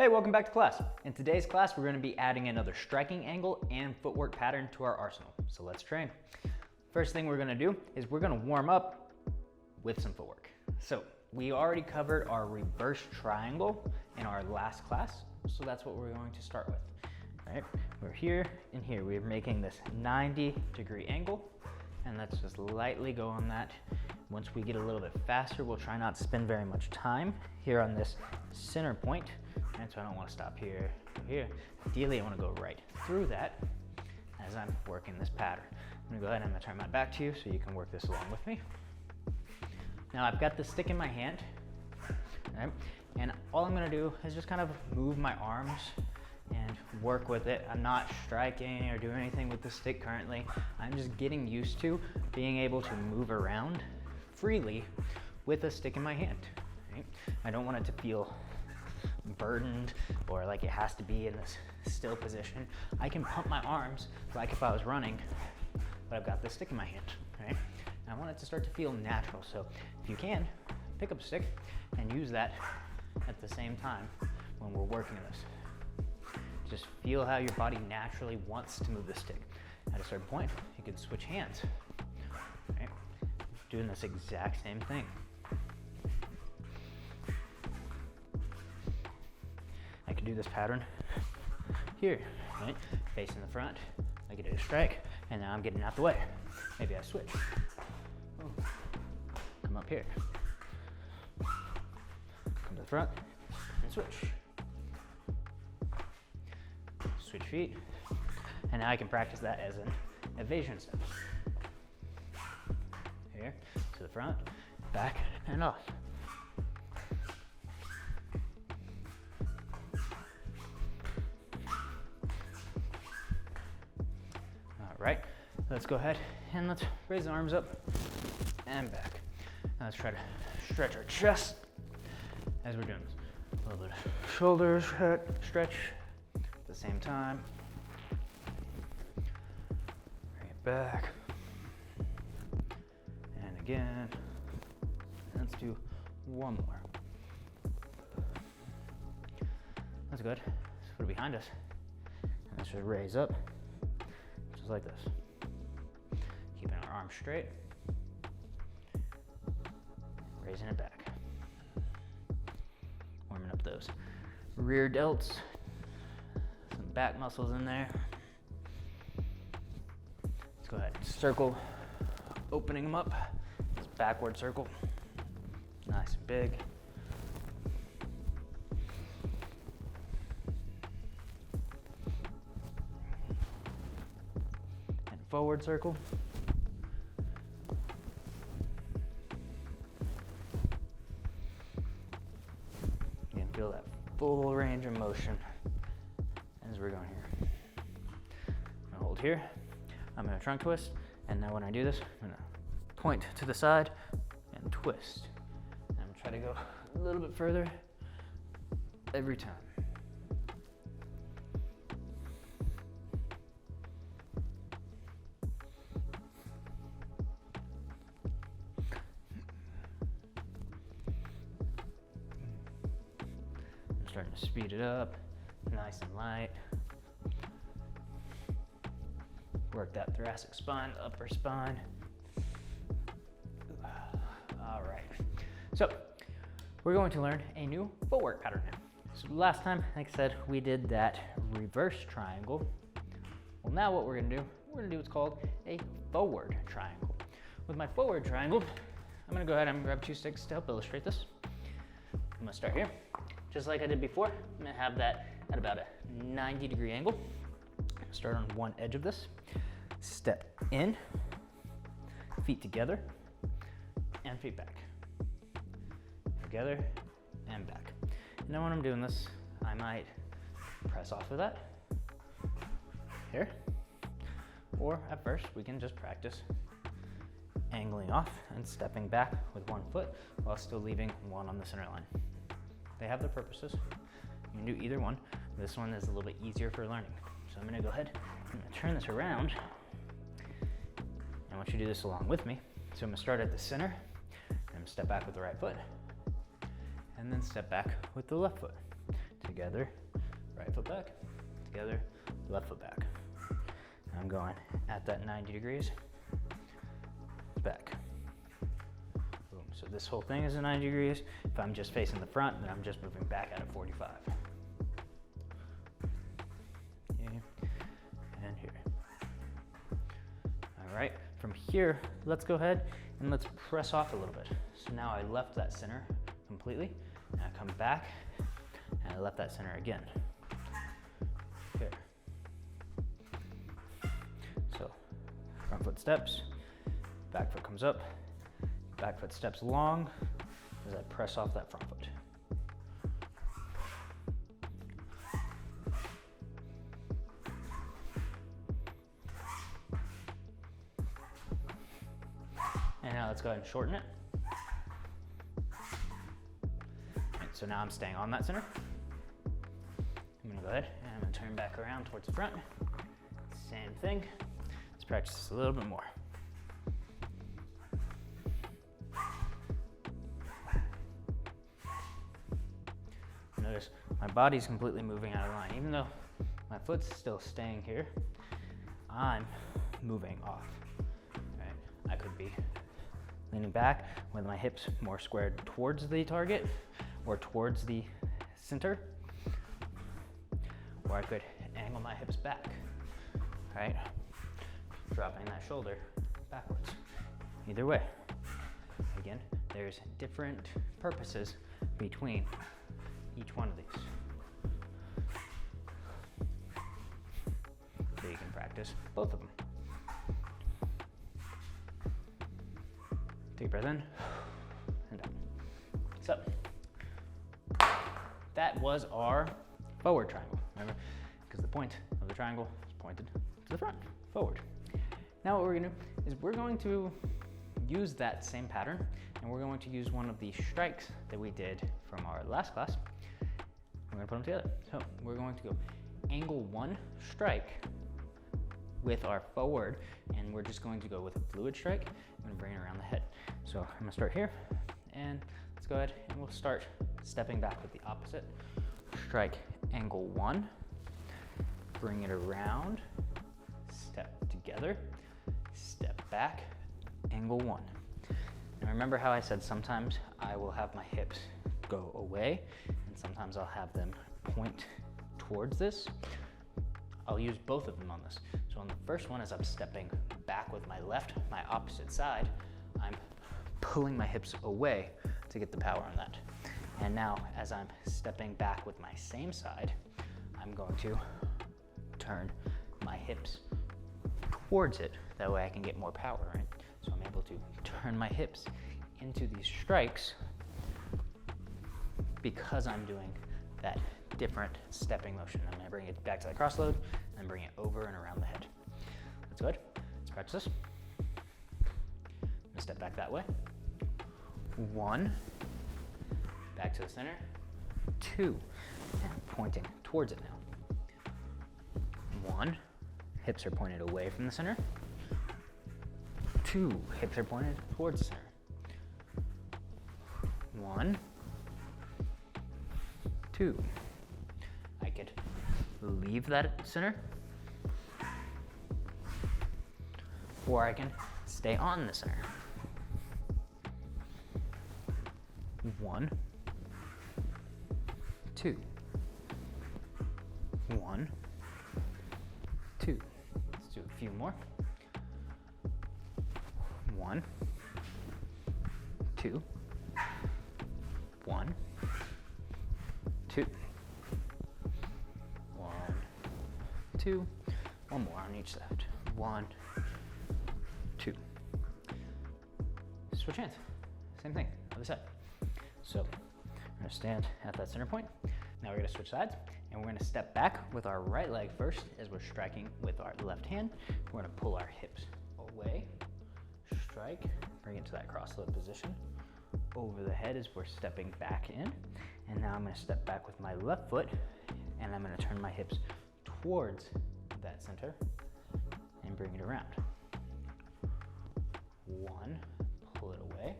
Hey, welcome back to class. In today's class, we're going to be adding another striking angle and footwork pattern to our arsenal. So let's train. First thing we're going to do is we're going to warm up with some footwork. So we already covered our reverse triangle in our last class, so that's what we're going to start with. All right, we're here and here. We're making this 90-degree angle, and let's just lightly go on that. Once we get a little bit faster, we'll try not to spend very much time here on this center point. And so I don't want to stop here, here. Ideally, I want to go right through that as I'm working this pattern. I'm going to go ahead and I'm going to turn my back to you so you can work this along with me. Now I've got the stick in my hand, right? And all I'm going to do is just kind of move my arms and work with it. I'm not striking or doing anything with the stick currently. I'm just getting used to being able to move around freely with a stick in my hand. Right? I don't want it to feel burdened or like it has to be in this still position. I can pump my arms like if I was running, but I've got this stick in my hand, right? And I want it to start to feel natural. So if you can, pick up a stick and use that at the same time when we're working this. Just feel how your body naturally wants to move the stick. At a certain point, you can switch hands, right? Doing this exact same thing. I can do this pattern here, right? Facing the front, I get a strike, and now I'm getting out the way. Maybe I switch. Oh. Come up here. Come to the front and switch. Switch feet, and now I can practice that as an evasion step. Here, to the front, back, and off. All right, let's go ahead and let's raise the arms up and back. Now let's try to stretch our chest as we're doing this. A little bit of shoulders stretch at the same time. Bring it back. And again. Let's do one more. That's good. Let's put it behind us. And let's just raise up. Just like this. Keeping our arms straight. Raising it back. Warming up those rear delts. Some back muscles in there. Let's go ahead and circle, opening them up. This backward circle. Nice and big. Forward circle. You can feel that full range of motion as we're going here. I'm gonna hold here. I'm gonna trunk twist, and now when I do this, I'm gonna point to the side and twist. And I'm gonna try to go a little bit further every time. Starting to speed it up, nice and light. Work that thoracic spine, upper spine. All right, so we're going to learn a new footwork pattern now. So last time, like I said, we did that reverse triangle. Well, now what we're gonna do what's called a forward triangle. With my forward triangle, I'm gonna go ahead and grab two sticks to help illustrate this. I'm gonna start here. Just like I did before, I'm gonna have that at about a 90-degree angle. Start on one edge of this, step in, feet together, and feet back. Together and back. And then when I'm doing this, I might press off of that, here. Or at first, we can just practice angling off and stepping back with one foot while still leaving one on the center line. They have their purposes. You can do either one. This one is a little bit easier for learning. So I'm gonna go ahead, I'm gonna turn this around. I want you to do this along with me. So I'm gonna start at the center, and I'm gonna step back with the right foot, and then step back with the left foot. together, right foot back, together, left foot back. I'm going at that 90 degrees, back. Boom. So this whole thing is at 90 degrees. If I'm just facing the front, then I'm just moving back at a 45. Here and here. All right, from here, let's go ahead and let's press off a little bit. So now I left that center completely, and I come back, and I left that center again. Here. So, front foot steps, back foot comes up, back foot steps long as I press off that front foot. And now let's go ahead and shorten it. Right, so now I'm staying on that center. I'm gonna go ahead and I'm gonna turn back around towards the front. Same thing. Let's practice this a little bit more. Notice my body's completely moving out of line. Even though my foot's still staying here, I'm moving off. Right? I could be leaning back with my hips more squared towards the target or towards the center, or I could angle my hips back, right? Dropping that shoulder backwards. Either way. Again, there's different purposes between each one of these. So you can practice both of them. Take a breath in and out. So, that was our forward triangle, remember? Because the point of the triangle is pointed to the front, forward. Now what we're gonna do is we're going to use that same pattern, and we're going to use one of the strikes that we did from our last class. We're gonna put them together. So we're going to go angle one strike with our forward, and we're just going to go with a fluid strike. I'm gonna bring it around the head. So I'm gonna start here, and let's go ahead and we'll start stepping back with the opposite. Strike angle one, bring it around, step together, step back, angle one. Now remember how I said sometimes I will have my hips go away, and sometimes I'll have them point towards this. I'll use both of them on this. So on the first one, as I'm stepping back with my left, my opposite side, I'm pulling my hips away to get the power on that. And now, as I'm stepping back with my same side, I'm going to turn my hips towards it. That way I can get more power, right? So I'm able to turn my hips into these strikes because I'm doing that different stepping motion. I'm gonna bring it back to that cross load and bring it over and around the head. That's good. Let's practice this. I'm gonna step back that way. One, back to the center. Two, and pointing towards it now. One, hips are pointed away from the center. Two, hips are pointed towards the center. One, two. I could leave that center, or I can stay on the center. One, two. One, two. Let's do a few more. One, two. One, two. One, two. One more on each side. One, two. Switch hands. Same thing, other side. So we're gonna stand at that center point. Now we're gonna switch sides, and we're gonna step back with our right leg first as we're striking with our left hand. We're gonna pull our hips away, strike, bring it to that cross load position. Over the head as we're stepping back in. And now I'm gonna step back with my left foot, and I'm gonna turn my hips towards that center and bring it around. One, pull it away,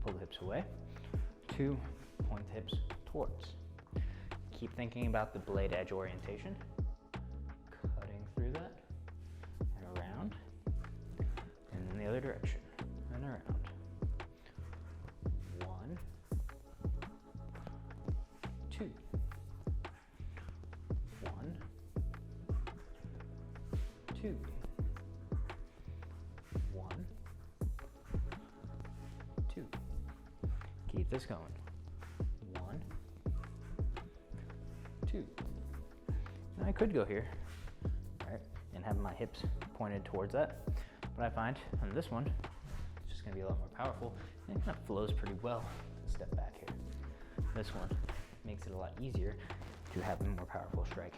pull the hips away. Two, point the hips towards. keep thinking about the blade edge orientation. Cutting through that, and around, and in the other direction, and around. 1, 2. 1, 2. 1, 2. Keep this going. 1, 2. Now I could go here, right, and have my hips pointed towards that, but I find on this one, it's just gonna be a lot more powerful, and it kind of flows pretty well. Step back here. This one makes it a lot easier to have a more powerful strike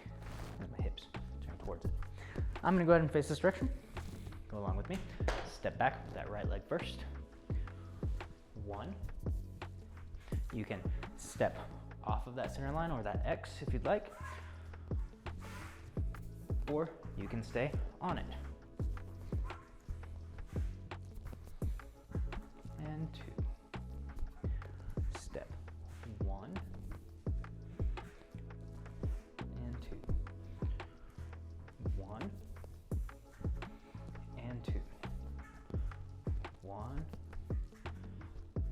with my hips turn towards it. I'm gonna go ahead and face this direction. Go along with me. Step back with that right leg first. 1. You can step off of that center line or that X if you'd like, or you can stay on it. And 2. Step 1 and 2. 1 and 2. 1,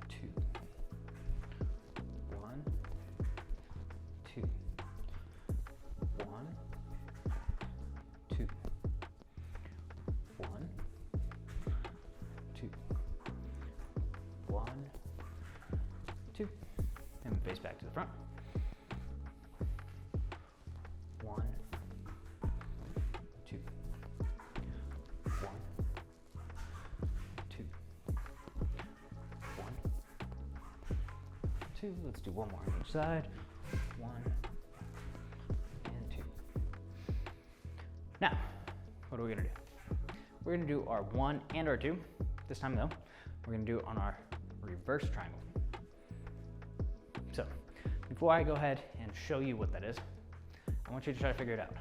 2. 1, 2. 1, 2. 1, 2. 1, 2. And face back to the front. 1, 2. 1, 2. 1, 2. Let's do one more on each side. 1 and 2. Now, what are we gonna do? We're gonna do our 1 and our 2. This time though, we're gonna do it on our reverse triangle. So, before I go ahead and show you what that is, I want you to try to figure it out.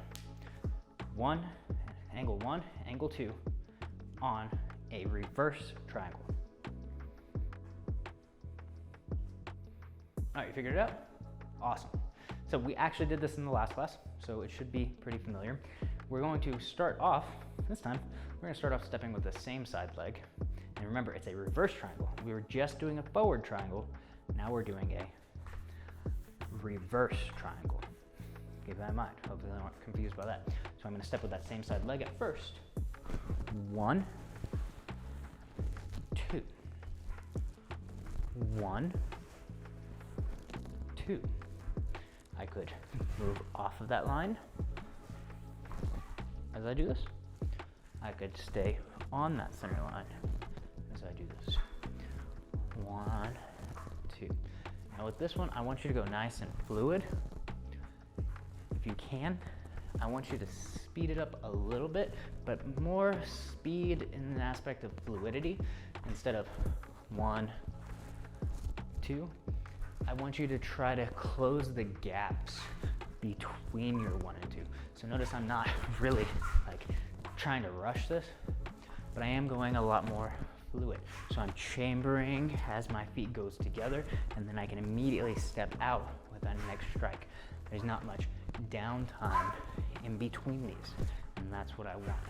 1, angle 2 on a reverse triangle. All right, you figured it out? Awesome. So we actually did this in the last class, so it should be pretty familiar. We're going to start off, this time, we're gonna start off stepping with the same side leg. And remember, it's a reverse triangle. We were just doing a forward triangle. Now we're doing a reverse triangle. Keep that in mind. Hopefully they aren't confused by that. So I'm gonna step with that same side leg at first. 1, 2. 1, 2. I could move off of that line as I do this. I could stay on that center line as I do this. 1, 2. Now with this one, I want you to go nice and fluid. If you can, I want you to speed it up a little bit, but more speed in an aspect of fluidity. Instead of 1, 2, I want you to try to close the gaps between your 1 and 2. So notice I'm not really like trying to rush this, but I am going a lot more fluid. So I'm chambering as my feet goes together, and then I can immediately step out with that next strike. There's not much downtime in between these, and that's what I want.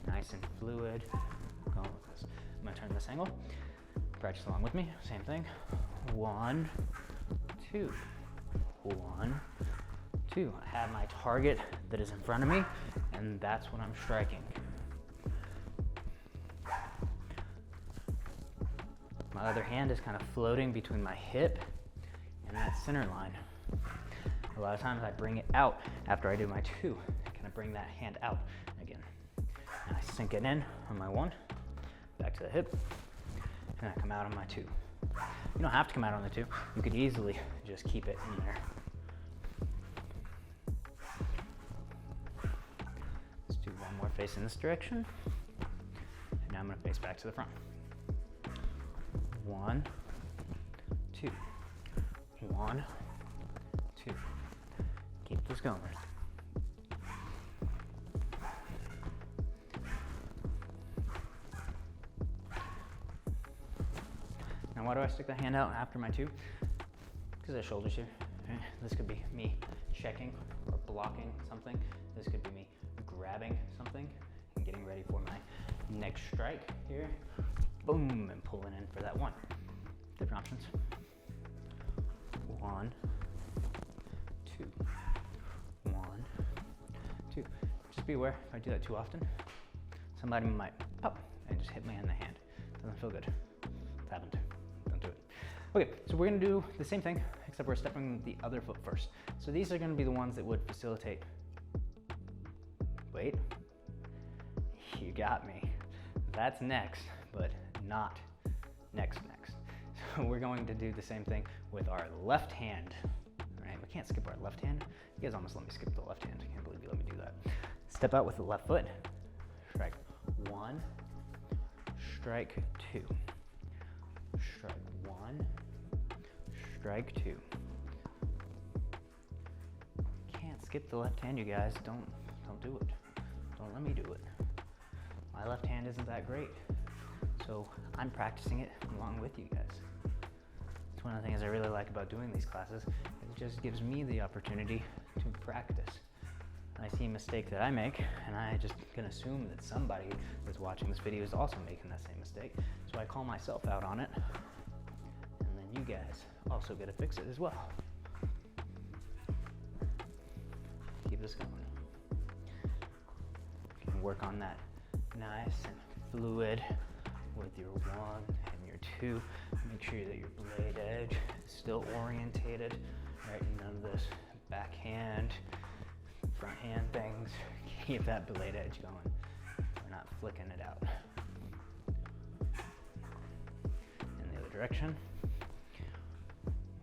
Nice and fluid. Going with this. I'm gonna turn this angle. Practice along with me. Same thing. 1, 2. 1, 2. I have my target that is in front of me, and that's what I'm striking. My other hand is kind of floating between my hip and that center line. A lot of times I bring it out after I do my 2. I kind of bring that hand out again. And I sink it in on my 1, back to the hip, and I come out on my 2. You don't have to come out on the 2. You could easily just keep it in there. Let's do one more face in this direction. And now I'm gonna face back to the front. 1, 2. 1, 2. Keep this going. Now why do I stick the hand out after my 2? Because the shoulders here. Okay. This could be me checking or blocking something. This could be me grabbing something and getting ready for my next strike here. Boom, and pulling in for that one. Different options. 1, 2, 1, 2. Just be aware, if I do that too often, somebody might pop and just hit me in the hand. Doesn't feel good. It's happened. Don't do it. Okay, so we're gonna do the same thing, except we're stepping the other foot first. So these are gonna be the ones that would facilitate. Wait, you got me. That's next, but not next. So we're going to do the same thing with our left hand. All right, we can't skip our left hand. You guys almost let me skip the left hand. I can't believe you let me do that. Step out with the left foot. Strike 1, strike 2. Strike 1, strike 2. Can't skip the left hand, you guys. Don't do it. Don't let me do it. My left hand isn't that great, so I'm practicing it along with you guys. It's one of the things I really like about doing these classes. It just gives me the opportunity to practice. I see a mistake that I make, and I just can assume that somebody that's watching this video is also making that same mistake. So I call myself out on it, and then you guys also get to fix it as well. Keep this going. You can work on that nice and fluid with your 1 and your 2. Make sure that your blade edge is still orientated, right? None of this backhand, front hand things. Keep that blade edge going. We're not flicking it out. In the other direction.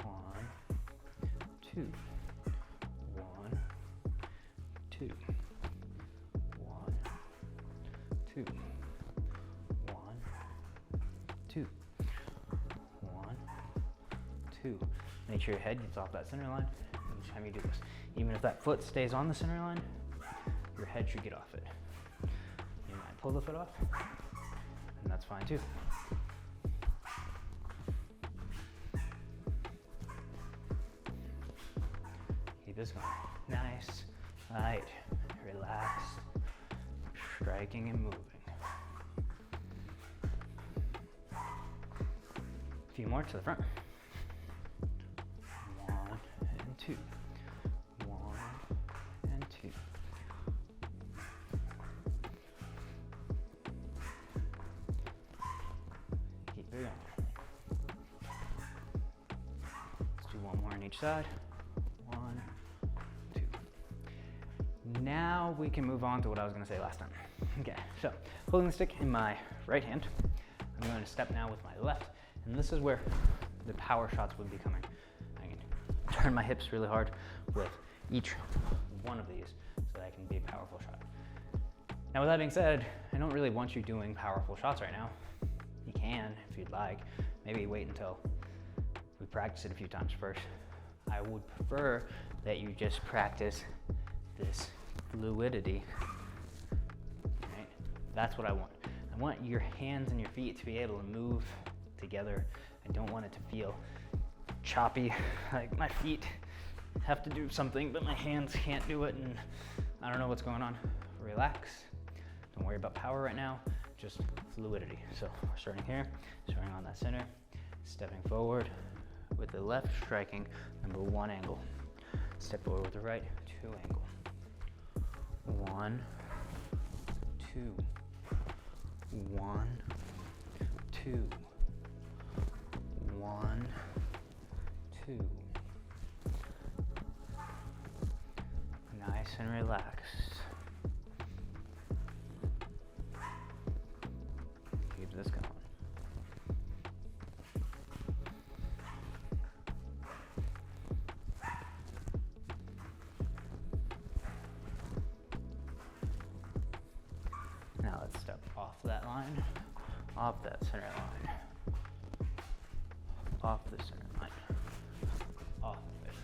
1, 2. 1, 2. 1, 2. 1, 2. 1, 2. Make sure your head gets off that center line each time you do this. Even if that foot stays on the center line, your head should get off it. You might pull the foot off, and that's fine too. Keep this going. Nice, light, relaxed, striking and moving. A few more to the front. 1 and 2. 1 and 2. Keep it going. Let's do one more on each side. 1, 2. Now we can move on to what I was going to say last time. Okay, so holding the stick in my right hand, I'm going to step now with my left, and this is where the power shots would be coming. I can turn my hips really hard with each one of these so that I can be a powerful shot. Now with that being said, I don't really want you doing powerful shots right now. You can if you'd like. Maybe wait until we practice it a few times first. I would prefer that you just practice this fluidity. Right? That's what I want. I want your hands and your feet to be able to move together. I don't want it to feel choppy, like my feet have to do something, but my hands can't do it, and I don't know what's going on. Relax. Don't worry about power right now, just fluidity. So we're starting here, starting on that center, stepping forward with the left, striking number 1 angle. Step forward with the right, 2 angle. 1, 2. 1, 2. 1, 2. Nice and relaxed. Keep this going. Now let's step off that line, off that center line, off the center line, off of it.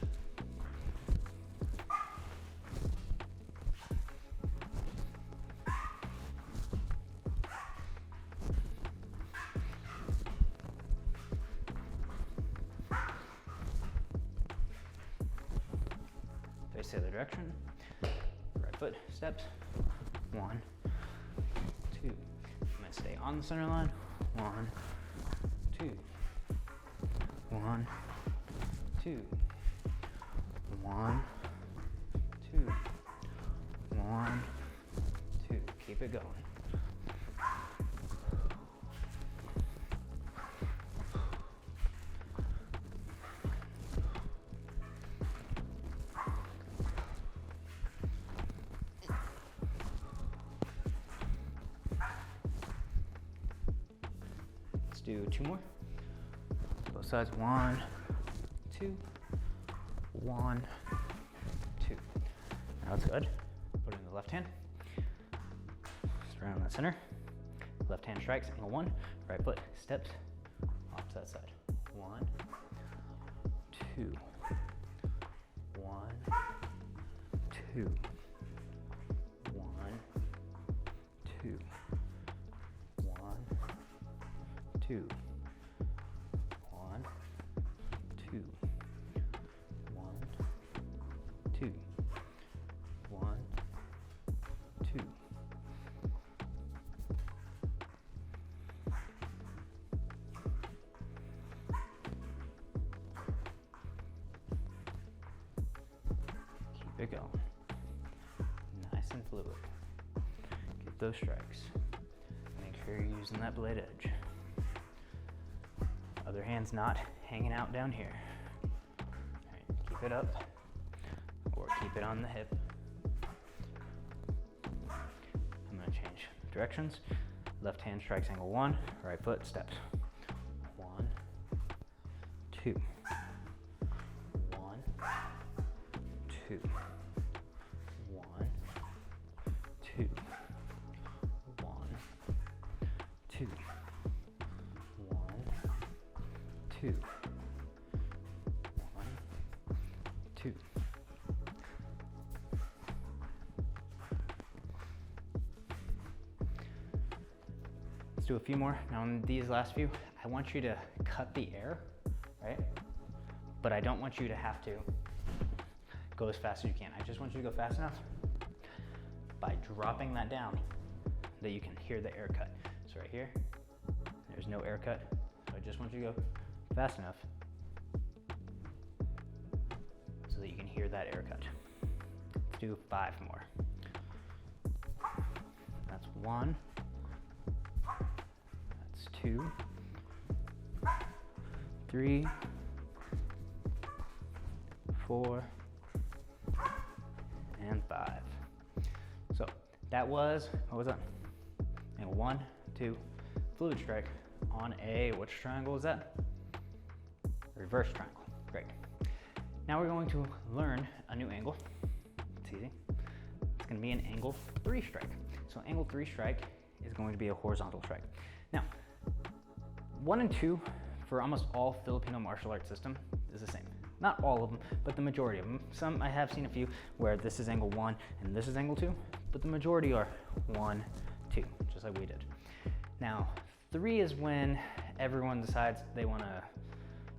Twist the other direction. Right foot, steps. 1, 2. I'm gonna stay on the center line. 1, 2. 1, 2. 1, 2. 1, 2. Keep it going. Let's do 2 more. Both sides. 1, 2. 1, 2. Now that's good. Put it in the left hand. Just around that center. Left hand strikes, angle 1. Right foot steps off to that side. 1, 2. 1, 2. 1, 2. 1, 2. 1, 2. 1, 2. 1, 2. Keep it going. Nice and fluid. Get those strikes. Make sure you're using that blade edge. Other hand's not hanging out down here. All right, keep it up or keep it on the hip. I'm gonna change directions. Left hand strikes angle 1, right foot steps. 1, 2. 1, 2. 1, 2. 1, 2. 1, 2. 1, 2. Let's do a few more. Now on these last few, I want you to cut the air, right? But I don't want you to have to go as fast as you can. I just want you to go fast enough by dropping that down that you can hear the air cut. So right here, there's no air cut. So I just want you to go fast enough so that you can hear that air cut. Let's do 5 more. That's 1. That's 2. 3. 4. And 5. So that was, what was that? Angle 1, 2, fluid strike on a, which triangle is that? Reverse triangle. Great. Now we're going to learn a new angle. It's easy. It's going to be an angle 3 strike. So angle 3 strike is going to be a horizontal strike. Now, 1 and 2 for almost all Filipino martial arts system is the same. Not all of them, but the majority of them. Some, I have seen a few where this is angle 1 and this is angle 2, but the majority are 1, 2, just like we did. Now, 3 is when everyone decides they want to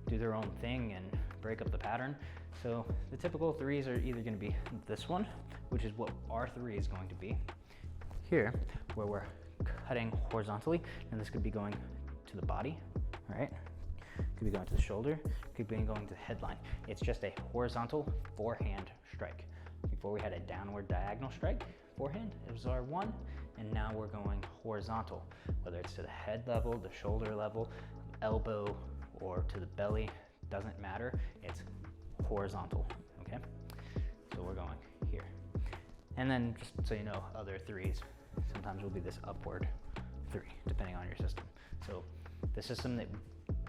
do their own thing and break up the pattern. So the typical 3s are either going to be this one, which is what our 3 is going to be here, where we're cutting horizontally, and this could be going to the body, right? Could be going to the shoulder, could be going to the headline. It's just a horizontal forehand strike. Before we had a downward diagonal strike, forehand, it was our 1, and now we're going horizontal, whether it's to the head level, the shoulder level, elbow, or to the belly, doesn't matter, it's horizontal, okay? So we're going here. And then just so you know, other 3s sometimes will be this upward 3, depending on your system. So the system that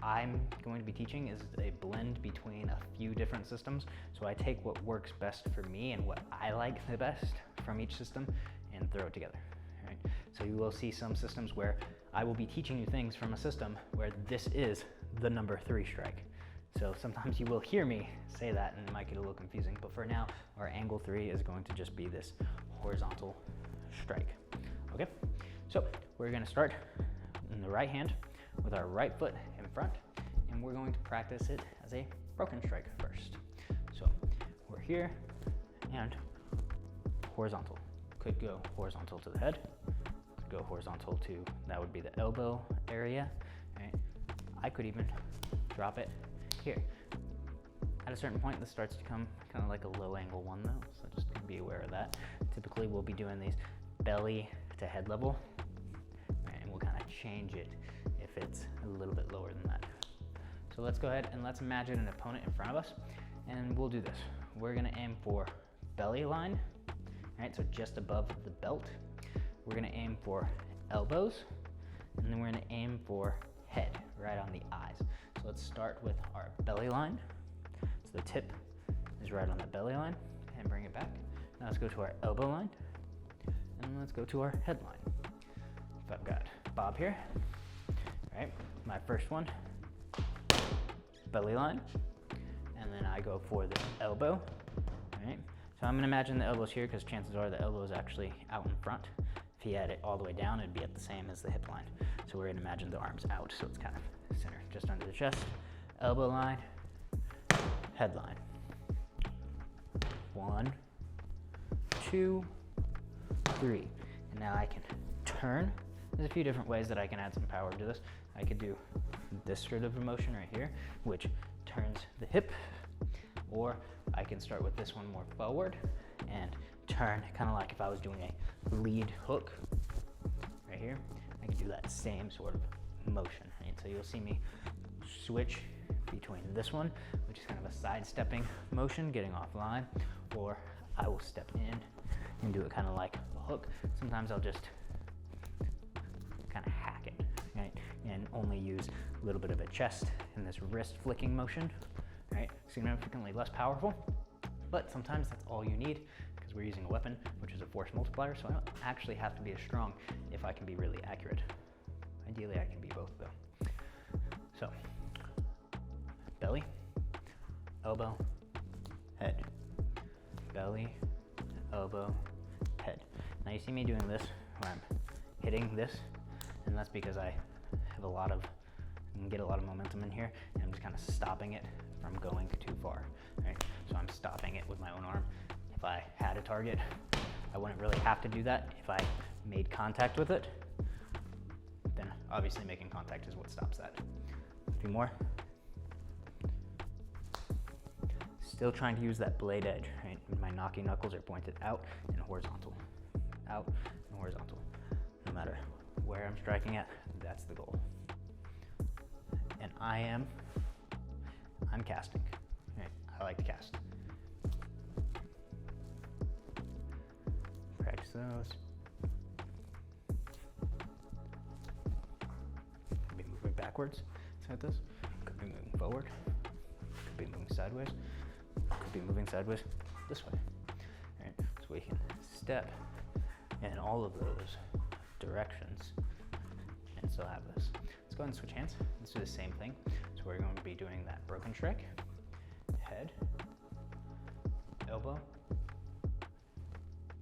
I'm going to be teaching is a blend between a few different systems. So I take what works best for me and what I like the best from each system and throw it together, right? So you will see some systems where I will be teaching you things from a system where this is the number 3 strike. So sometimes you will hear me say that and it might get a little confusing, but for now, our angle 3 is going to just be this horizontal strike, okay? So we're gonna start in the right hand with our right foot in front, and we're going to practice it as a broken strike first. So we're here, and horizontal. Could go horizontal to the head, could go horizontal to, that would be the elbow area, right? I could even drop it here. At a certain point, this starts to become kind of like a low angle one though, so just be aware of that. Typically, we'll be doing these belly to head level, right? And we'll kind of change it if it's a little bit lower than that. So let's go ahead and let's imagine an opponent in front of us, and we'll do this. We're gonna aim for belly line, right? So just above the belt. We're gonna aim for elbows, and then we're gonna aim for head, right on the eyes. So let's start with our belly line. So the tip is right on the belly line, and bring it back. Now let's go to our elbow line, and let's go to our head line. If I've got Bob here, right? My first one, belly line, and then I go for the elbow, right? So I'm gonna imagine the elbow's here because chances are the elbow is actually out in front. If he had it all the way down, it'd be at the same as the hip line. So we're gonna imagine the arms out, so it's kind of center, just under the chest. Elbow line, head line. 1, 2, 3. And now I can turn. There's a few different ways that I can add some power to this. I could do this sort of a motion right here, which turns the hip, or I can start with this one more forward and turn, kind of like if I was doing a lead hook right here. I can do that same sort of motion, right? So you'll see me switch between this one, which is kind of a sidestepping motion, getting offline, or I will step in and do it kind of like a hook. Sometimes I'll just kind of hack it, right? And only use a little bit of a chest and this wrist flicking motion, right? Significantly less powerful, but sometimes that's all you need because we're using a weapon, which is a force multiplier, so I don't actually have to be as strong if I can be really accurate. Ideally, I can be both though. So, belly, elbow, head, belly, elbow, head. Now you see me doing this where I'm hitting this, and that's because I have get a lot of momentum in here, and I'm just kind of stopping it from going too far, right? So I'm stopping it with my own arm. If I had a target, I wouldn't really have to do that. If I made contact with it, then obviously making contact is what stops that. A few more. Still trying to use that blade edge, right? My knocking knuckles are pointed out and horizontal. Out and horizontal. No matter where I'm striking at, that's the goal. And I'm casting, right? I like to cast. Practice those. Could be moving backwards, like this. Could be moving forward. Could be moving sideways. Could be moving sideways this way. Right? So we can step in all of those directions and still have this. Let's go ahead and switch hands. Let's do the same thing. So we're going to be doing that broken strike. Head, elbow,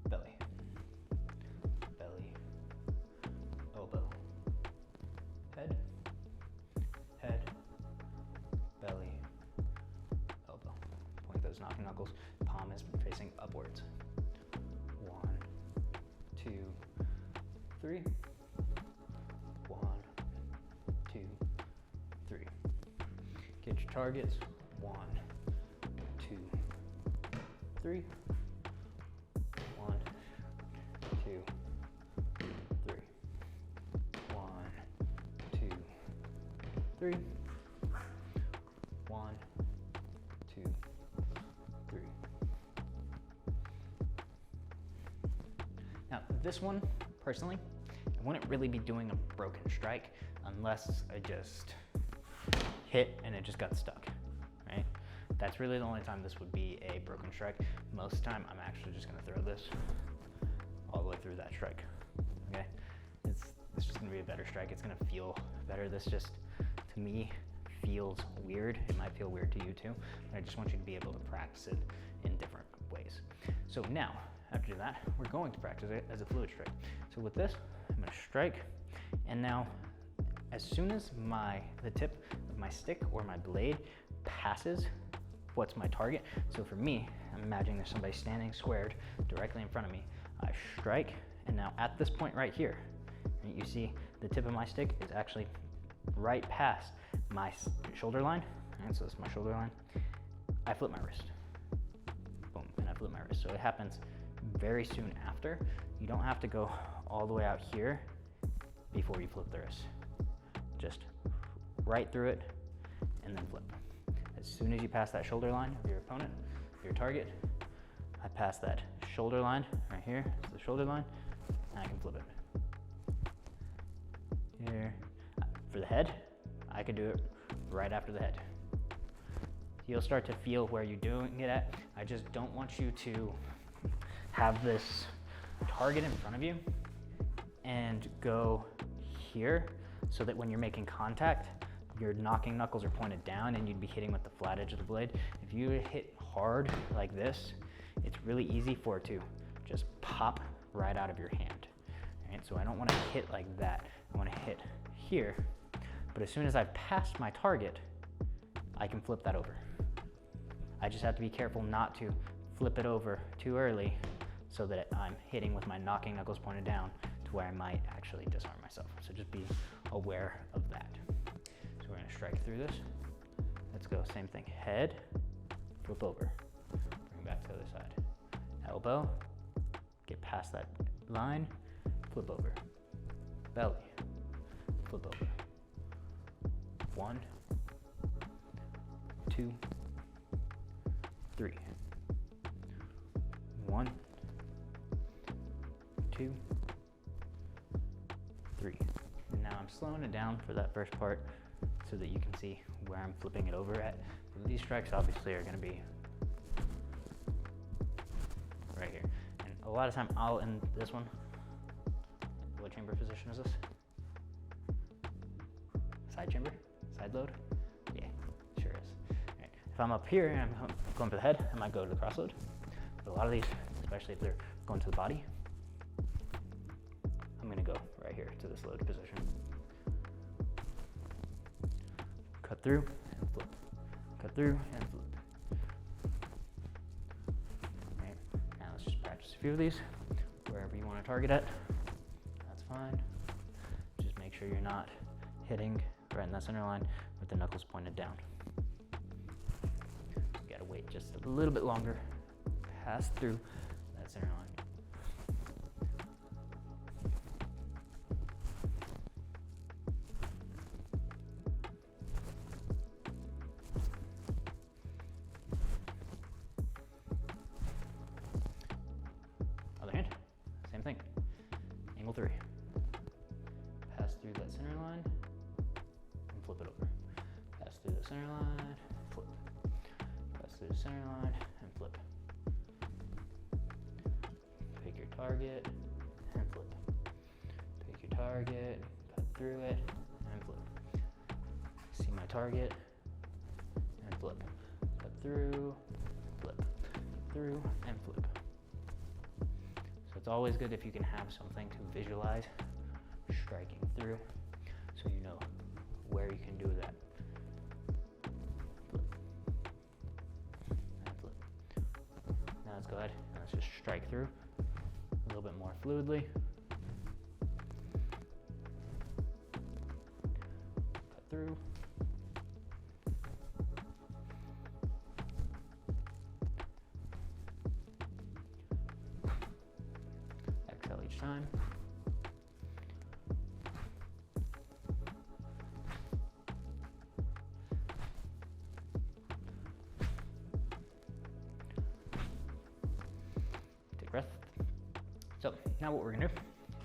belly, belly, elbow, head, head, belly, elbow. Point those knocking knuckles. Palm is facing upwards. 1, 2, 3. 1, 2, 3. Get your targets. 1, 2, 3. 1, 2, 3. 1, 2, 3. 1, 2, 3. Now, this one, personally, I wouldn't really be doing a broken strike unless I just hit and it just got stuck, right? That's really the only time this would be a broken strike. Most of the time, I'm actually just gonna throw this all the way through that strike, okay? It's just gonna be a better strike. It's gonna feel better. This just, to me, feels weird. It might feel weird to you too, but I just want you to be able to practice it in different ways. So now, after that, we're going to practice it as a fluid strike. So with this, I'm gonna strike, and now, as soon as the tip of my stick or my blade passes what's my target, so for me, I'm imagining there's somebody standing squared directly in front of me. I strike, and now at this point right here, you see the tip of my stick is actually right past my shoulder line. And so this is my shoulder line. I flip my wrist. Boom, and I flip my wrist. So it happens very soon after. You don't have to go all the way out here before you flip the wrist. Just right through it and then flip. As soon as you pass that shoulder line of your opponent, your target, I pass that shoulder line right here. It's the shoulder line, and I can flip it. Here. For the head, I could do it right after the head. You'll start to feel where you're doing it at. I just don't want you to have this target in front of you and go here so that when you're making contact, your knocking knuckles are pointed down and you'd be hitting with the flat edge of the blade. If you hit hard like this, it's really easy for it to just pop right out of your hand. Right? So I don't want to hit like that. I want to hit here, but as soon as I've passed my target, I can flip that over. I just have to be careful not to flip it over too early so that I'm hitting with my knocking knuckles pointed down to where I might actually disarm myself. So just be aware of that. So we're gonna strike through this. Let's go, same thing. Head, flip over, bring back to the other side. Elbow, get past that line, flip over. Belly, flip over. 1, 2, 3. 1, 2, 3. And now I'm slowing it down for that first part so that you can see where I'm flipping it over at. These strikes obviously are going to be right here. And a lot of time I'll end this one. What chamber position is this? Side chamber? Side load? Yeah, sure is. All right. If I'm up here and I'm going for the head, I might go to the cross load. But a lot of these, especially if they're going to the body, I'm gonna go right here to this load position. Cut through and flip. Cut through and flip. All right, now let's just practice a few of these. Wherever you want to target at, that's fine. Just make sure you're not hitting right in that center line with the knuckles pointed down. You gotta wait just a little bit longer. Pass through that center line. Other hand, same thing. Angle 3. Pass through that center line and flip it over. Pass through the center line, flip. Pass through the center line and flip. Pick your target and flip. Pick your target, cut through it and flip. See my target and flip. Cut through, flip. Through and flip. So it's always good if you can have something to visualize striking through so you know where you can do that. Flip. And flip. Now let's go ahead and let's just strike through a little bit more fluidly. Cut through. Exhale each time. Take a breath. So now what we're gonna do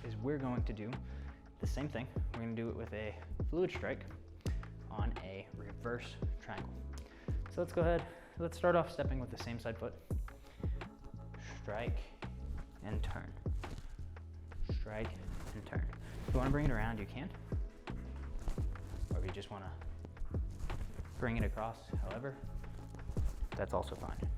is we're going to do the same thing. We're gonna do it with a fluid strike on a reverse triangle. So let's go ahead. Let's start off stepping with the same side foot. Strike and turn. Strike and turn. If you want to bring it around, you can. Or if you just want to bring it across, however, that's also fine.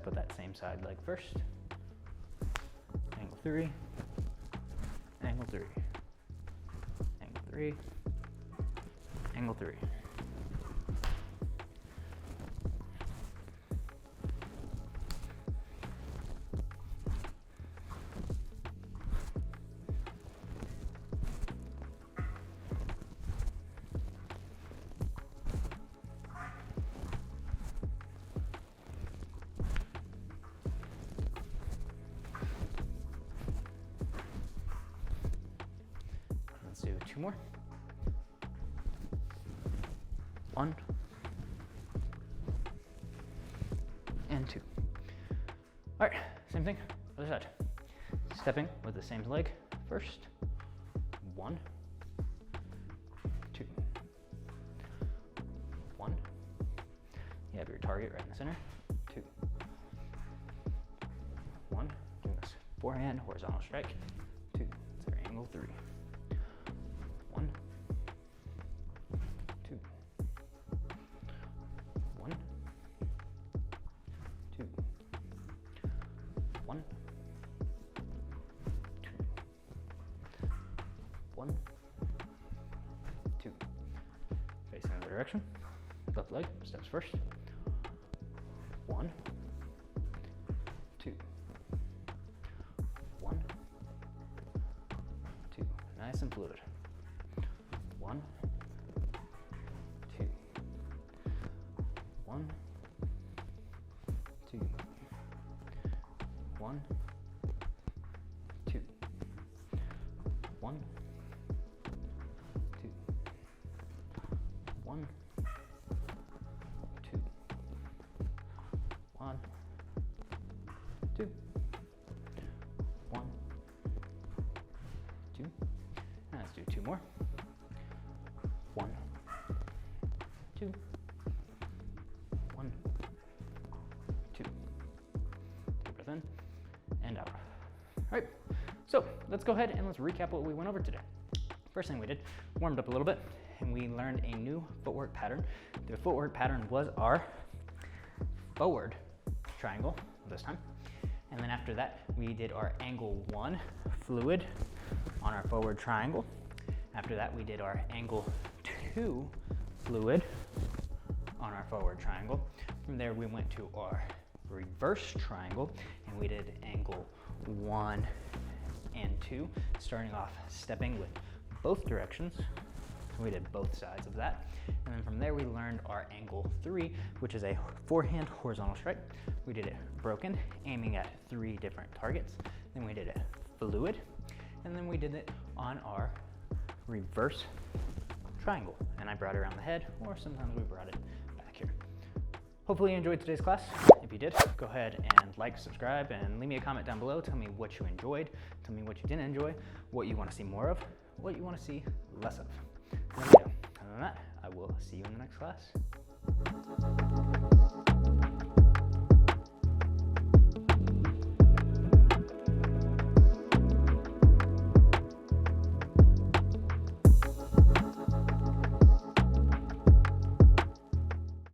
step with that same side leg first. Angle 3, angle 3, angle 3, angle 3. Let's do 2 more. 1 and 2. All right, same thing, other side. Stepping with the same leg first. 1, 2, 1. You have your target right in the center. 2, 1. Doing this forehand horizontal strike. 2. It's our angle 3. 1, 2, 1, 2, 1, 2, 1, 2. Facing the other direction. Left leg steps first. 1, 2, 1, 2. Nice and fluid. 1, 2, 1, 2, 1, 2, 1, 2, 1, 2, 1, 2, 1, 2. And let's do 2 more. 1, 2, 1, 2. Take a breath in and out. All right, so let's go ahead and let's recap what we went over today. First thing we did, warmed up a little bit, and we learned a new footwork pattern. The footwork pattern was our forward triangle this time. And then after that, we did our angle 1 fluid on our forward triangle. After that, we did our angle 2 fluid on our forward triangle. From there, we went to our reverse triangle, and we did angle 1 and 2, starting off stepping with both directions. We did both sides of that. And then from there, we learned our angle 3, which is a forehand horizontal strike. We did it broken, aiming at 3 different targets. Then we did it fluid, and then we did it on our reverse triangle. And I brought it around the head, or sometimes we brought it back here. Hopefully you enjoyed today's class. If you did, go ahead and like, subscribe, and leave me a comment down below. Tell me what you enjoyed, tell me what you didn't enjoy, what you want to see more of, what you want to see less of. Let me know. Other than that, I will see you in the next class.